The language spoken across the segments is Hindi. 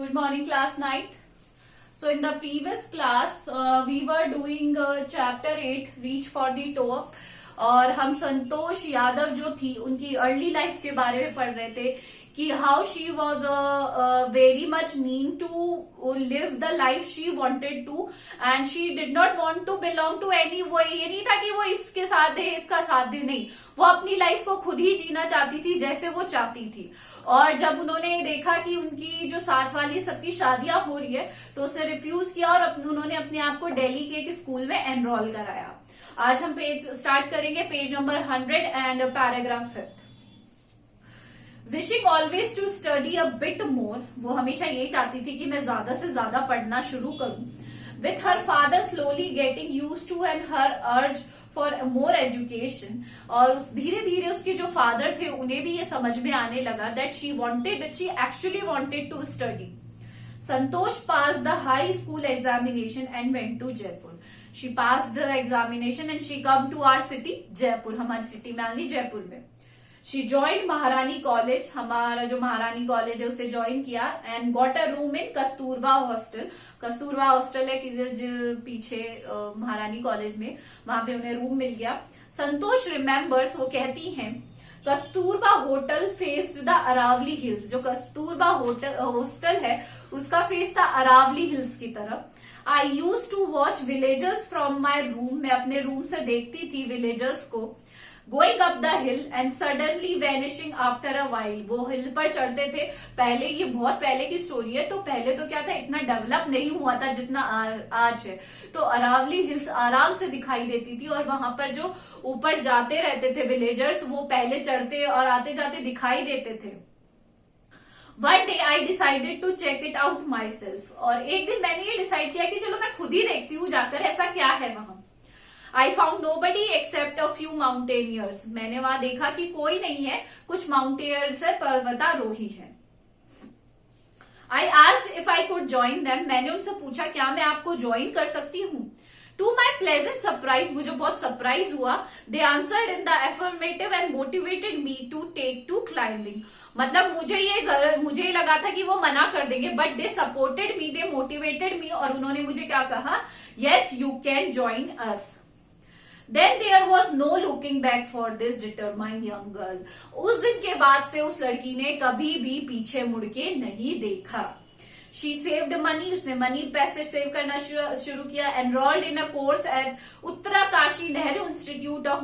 Good morning, class 9th. So in the previous class, we were doing chapter 8, Reach for the Top. और हम संतोष यादव जो थी उनकी अर्ली लाइफ के बारे में पढ़ रहे थे कि how she was very much need to live the life she wanted to and she did not want to belong to any. वो ये नहीं था कि वो इसके साथ है इसका साथ दे, नहीं, वो अपनी लाइफ को खुद ही जीना चाहती थी जैसे वो चाहती थी। और जब उन्होंने देखा कि उनकी जो साथ वाली सबकी शादियां हो रही है तो उसने रिफ्यूज किया और उन्होंने अपने आप को दिल्ली के एक स्कूल में एनरोल कराया। आज हम पेज स्टार्ट करेंगे, page number 100 and paragraph 5। Wishing always to study a bit more, वो हमेशा यही चाहती थी कि मैं ज्यादा से ज्यादा पढ़ना शुरू करूं। With her father slowly getting used to and her urge for more education, और धीरे धीरे उसके जो फादर थे उन्हें भी ये समझ में आने लगा that she actually wanted to study. Santosh pass the high school examination and went to Jaipur. She pass the examination and she come to our city Jaipur, हमारी सिटी में आ गई जयपुर में। शी ज्वाइन महारानी कॉलेज, हमारा जो महारानी कॉलेज है उसे ज्वाइन किया and got a room in Kasturba hostel. Kasturba hostel है कि पीछे महारानी कॉलेज में, वहां पे उन्हें रूम मिल गया। संतोष रिमेम्बर्स, वो कहती हैं, Kasturba hotel faced the Aravalli hills. जो कस्तूरबा होटल हॉस्टल है उसका फेस था अरावली हिल्स की तरफ। I used to watch villagers from my room, मैं अपने रूम से देखती थी विलेजर्स को। Going up the hill and suddenly vanishing after a while, वो हिल पर चढ़ते थे। पहले, ये बहुत पहले की स्टोरी है, तो पहले तो क्या था, इतना डेवलप नहीं हुआ था जितना आज है। तो अरावली हिल्स आराम से दिखाई देती थी और वहां पर जो ऊपर जाते रहते थे विलेजर्स, वो पहले चढ़ते और आते जाते दिखाई देते थे। One day I decided to check it out myself, और एक दिन मैंने ये डिसाइड किया कि चलो मैं खुद ही देखती हूँ जाकर ऐसा क्या है वहां। I found nobody except a few mountaineers, मैंने वहां देखा कि कोई नहीं है, कुछ माउंटेनियर्स है, पर्वतारोही है। I asked if I could join them, मैंने उनसे पूछा क्या मैं आपको ज्वाइन कर सकती हूँ। टू माई प्लेजेंट सरप्राइज, मुझे बहुत सरप्राइज हुआ, they answered in the affirmative and motivated me to take to climbing. मतलब मुझे लगा था कि वो मना कर देंगे, but they supported me, they motivated me, और उन्होंने मुझे क्या कहा, yes you can join us. Then there was no looking back for this determined young girl. उस दिन के बाद से उस लड़की ने कभी भी पीछे मुड़ के नहीं देखा। She saved money, उसने मनी पैसे सेव करना शुरू किया। Enrolled in a course at Uttarkashi Nehru institute of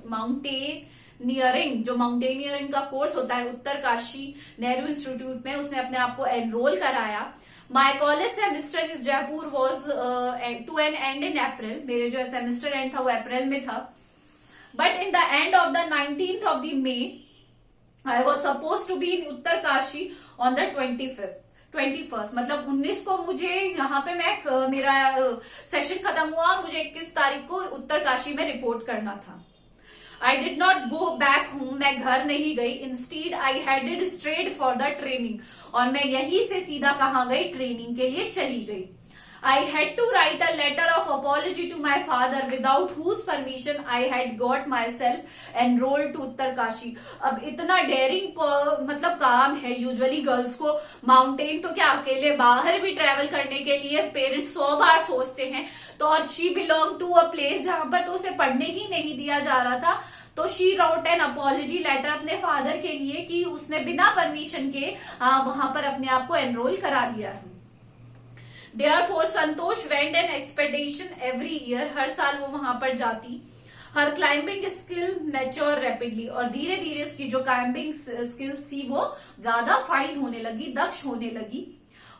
mountaineering, जो माउंटेनियरिंग का कोर्स होता है उत्तरकाशी नेहरू इंस्टीट्यूट में, उसने अपने आप को एनरोल कराया। My college semester is Jaipur was to an end in April, मेरे जो सेमेस्टर एंड था वो अप्रैल में था। But in the end of the 19th of the May I was supposed to be in Uttarkashi on the 21st, मतलब 19 को मुझे यहाँ पे मेरा सेशन खत्म हुआ और मुझे 21 तारीख को उत्तरकाशी में रिपोर्ट करना था। I did not go back home, मैं घर नहीं गई। Instead I headed straight for the training, और मैं यहीं से सीधा कहाँ गई, ट्रेनिंग के लिए चली गई। I had to write a letter of apology to my father without whose permission I had got myself enrol to Uttarkashi. अब इतना डेयरिंग मतलब काम है, यूजुअली गर्ल्स को माउंटेन तो क्या अकेले बाहर भी ट्रेवल करने के लिए पेरेंट्स 100 बार सोचते हैं। तो और she belong to a place जहां पर तो उसे पढ़ने ही नहीं दिया जा रहा था, तो she wrote an apology letter अपने फादर के लिए कि उसने बिना परमिशन के वहां पर अपने आप को एनरोल करा लिया है। Therefore, Santosh went an expedition every year, हर साल वो वहां पर जाती। हर क्लाइंबिंग स्किल मैच्योर रैपिडली, और धीरे धीरे उसकी जो क्लाइंबिंग स्किल्स थी वो ज्यादा फाइन होने लगी, दक्ष होने लगी।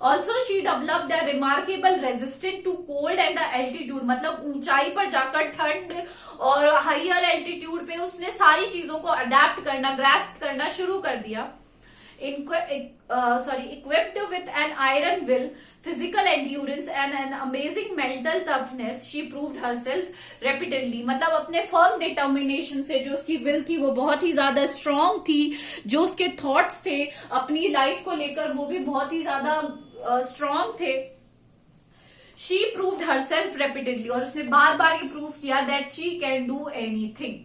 Also she developed a remarkable resistant to cold and the altitude, मतलब ऊंचाई पर जाकर ठंड और हाइयर एल्टीट्यूड पे उसने सारी चीजों को अडेप्ट करना, ग्रास्प करना शुरू कर दिया। equipped with an iron will, physical endurance and an amazing mental toughness, she proved herself repeatedly। मतलब अपने firm determination से, जो उसकी will थी वो बहुत ही ज्यादा strong थी, जो उसके thoughts थे अपनी life को लेकर वो भी बहुत ही ज्यादा strong थे। She proved herself repeatedly, और उसने बार बार ये prove किया that she can do anything।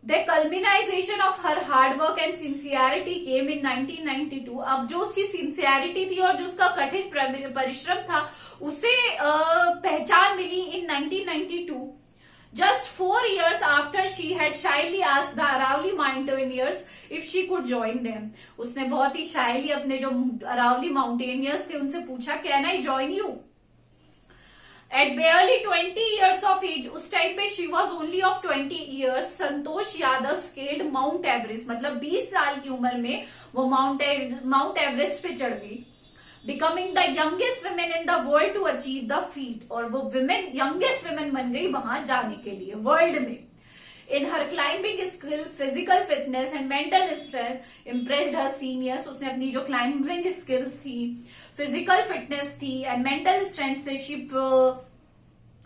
The culmination of her hard work and sincerity came in 1992. अब जो उसकी सिंसियरिटी थी और जो उसका कठिन परिश्रम था उसे पहचान मिली in 1992. Just 4 years after she had shyly asked the Aravalli mountaineers if she could join them. उसने बहुत ही shyly अपने जो अरावली माउंटेनियर्स थे उनसे पूछा, can I join you? At barely 20 years of age, उस टाइम पे she was only of 20 years, Santosh Yadav scaled Mount Everest. मतलब 20 साल की उम्र में वो माउंट एवरेस्ट पे चढ़ गई. Becoming the youngest women in the world to achieve the feat. और वो youngest women बन गई वहां जाने के लिए वर्ल्ड में. In her climbing skill, physical fitness and mental strength impressed her seniors. उसने अपनी जो climbing skills थी, physical fitness थी and mental strength से she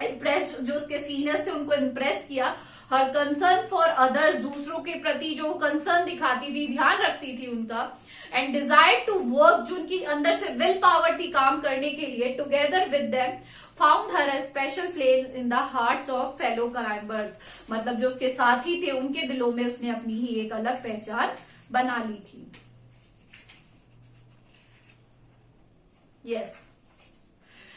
impressed जो उसके seniors थे उनको impress किया. Her concern for others, दूसरों के प्रति जो concern दिखाती थी, ध्यान रखती थी उनका, and desired to work, जो उनकी अंदर से will power थी काम करने के लिए, together with them found her a special place in the hearts of fellow climbers. मतलब जो उसके साथी थे उनके दिलों में उसने अपनी ही एक अलग पहचान बना ली थी. Yes.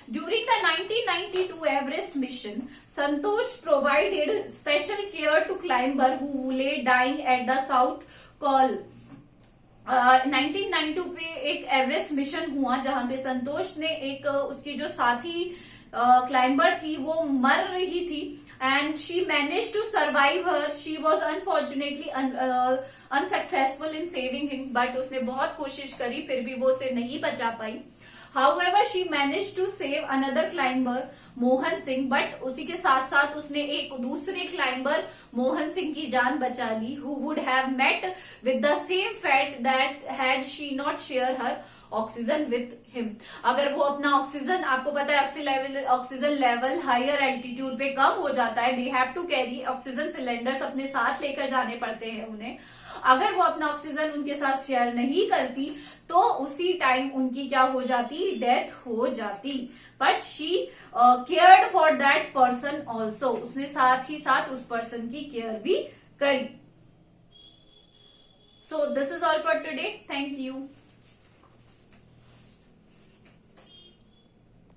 During the 1992 Everest mission, Santosh provided special care to climber who lay dying at the South Col. 1992 पे एक एवरेस्ट मिशन हुआ जहां पे संतोष ने एक उसकी जो साथी क्लाइंबर थी वो मर रही थी and she manage to survive her. She was unfortunately unsuccessful in saving him, but उसने बहुत कोशिश करी फिर भी वो उसे नहीं बचा पाई. However, she managed to save another climber, Mohan Singh, but उसी के साथ साथ उसने एक दूसरे क्लाइंबर मोहन सिंह की जान बचा ली, who would have met with the same fate that had she not shared her oxygen with him. अगर वो अपना ऑक्सीजन, आपको पता है ऑक्सीजन लेवल हायर एल्टीट्यूड पे कम हो जाता है, they have to carry oxygen cylinders अपने साथ लेकर जाने पड़ते हैं उन्हें. अगर वो अपना ऑक्सीजन उनके साथ शेयर नहीं करती तो उसी टाइम उनकी क्या हो जाती, डेथ हो जाती. But she cared for that person also, उसने साथ ही साथ उस पर्सन की केयर भी करी. So this is all for today. Thank you.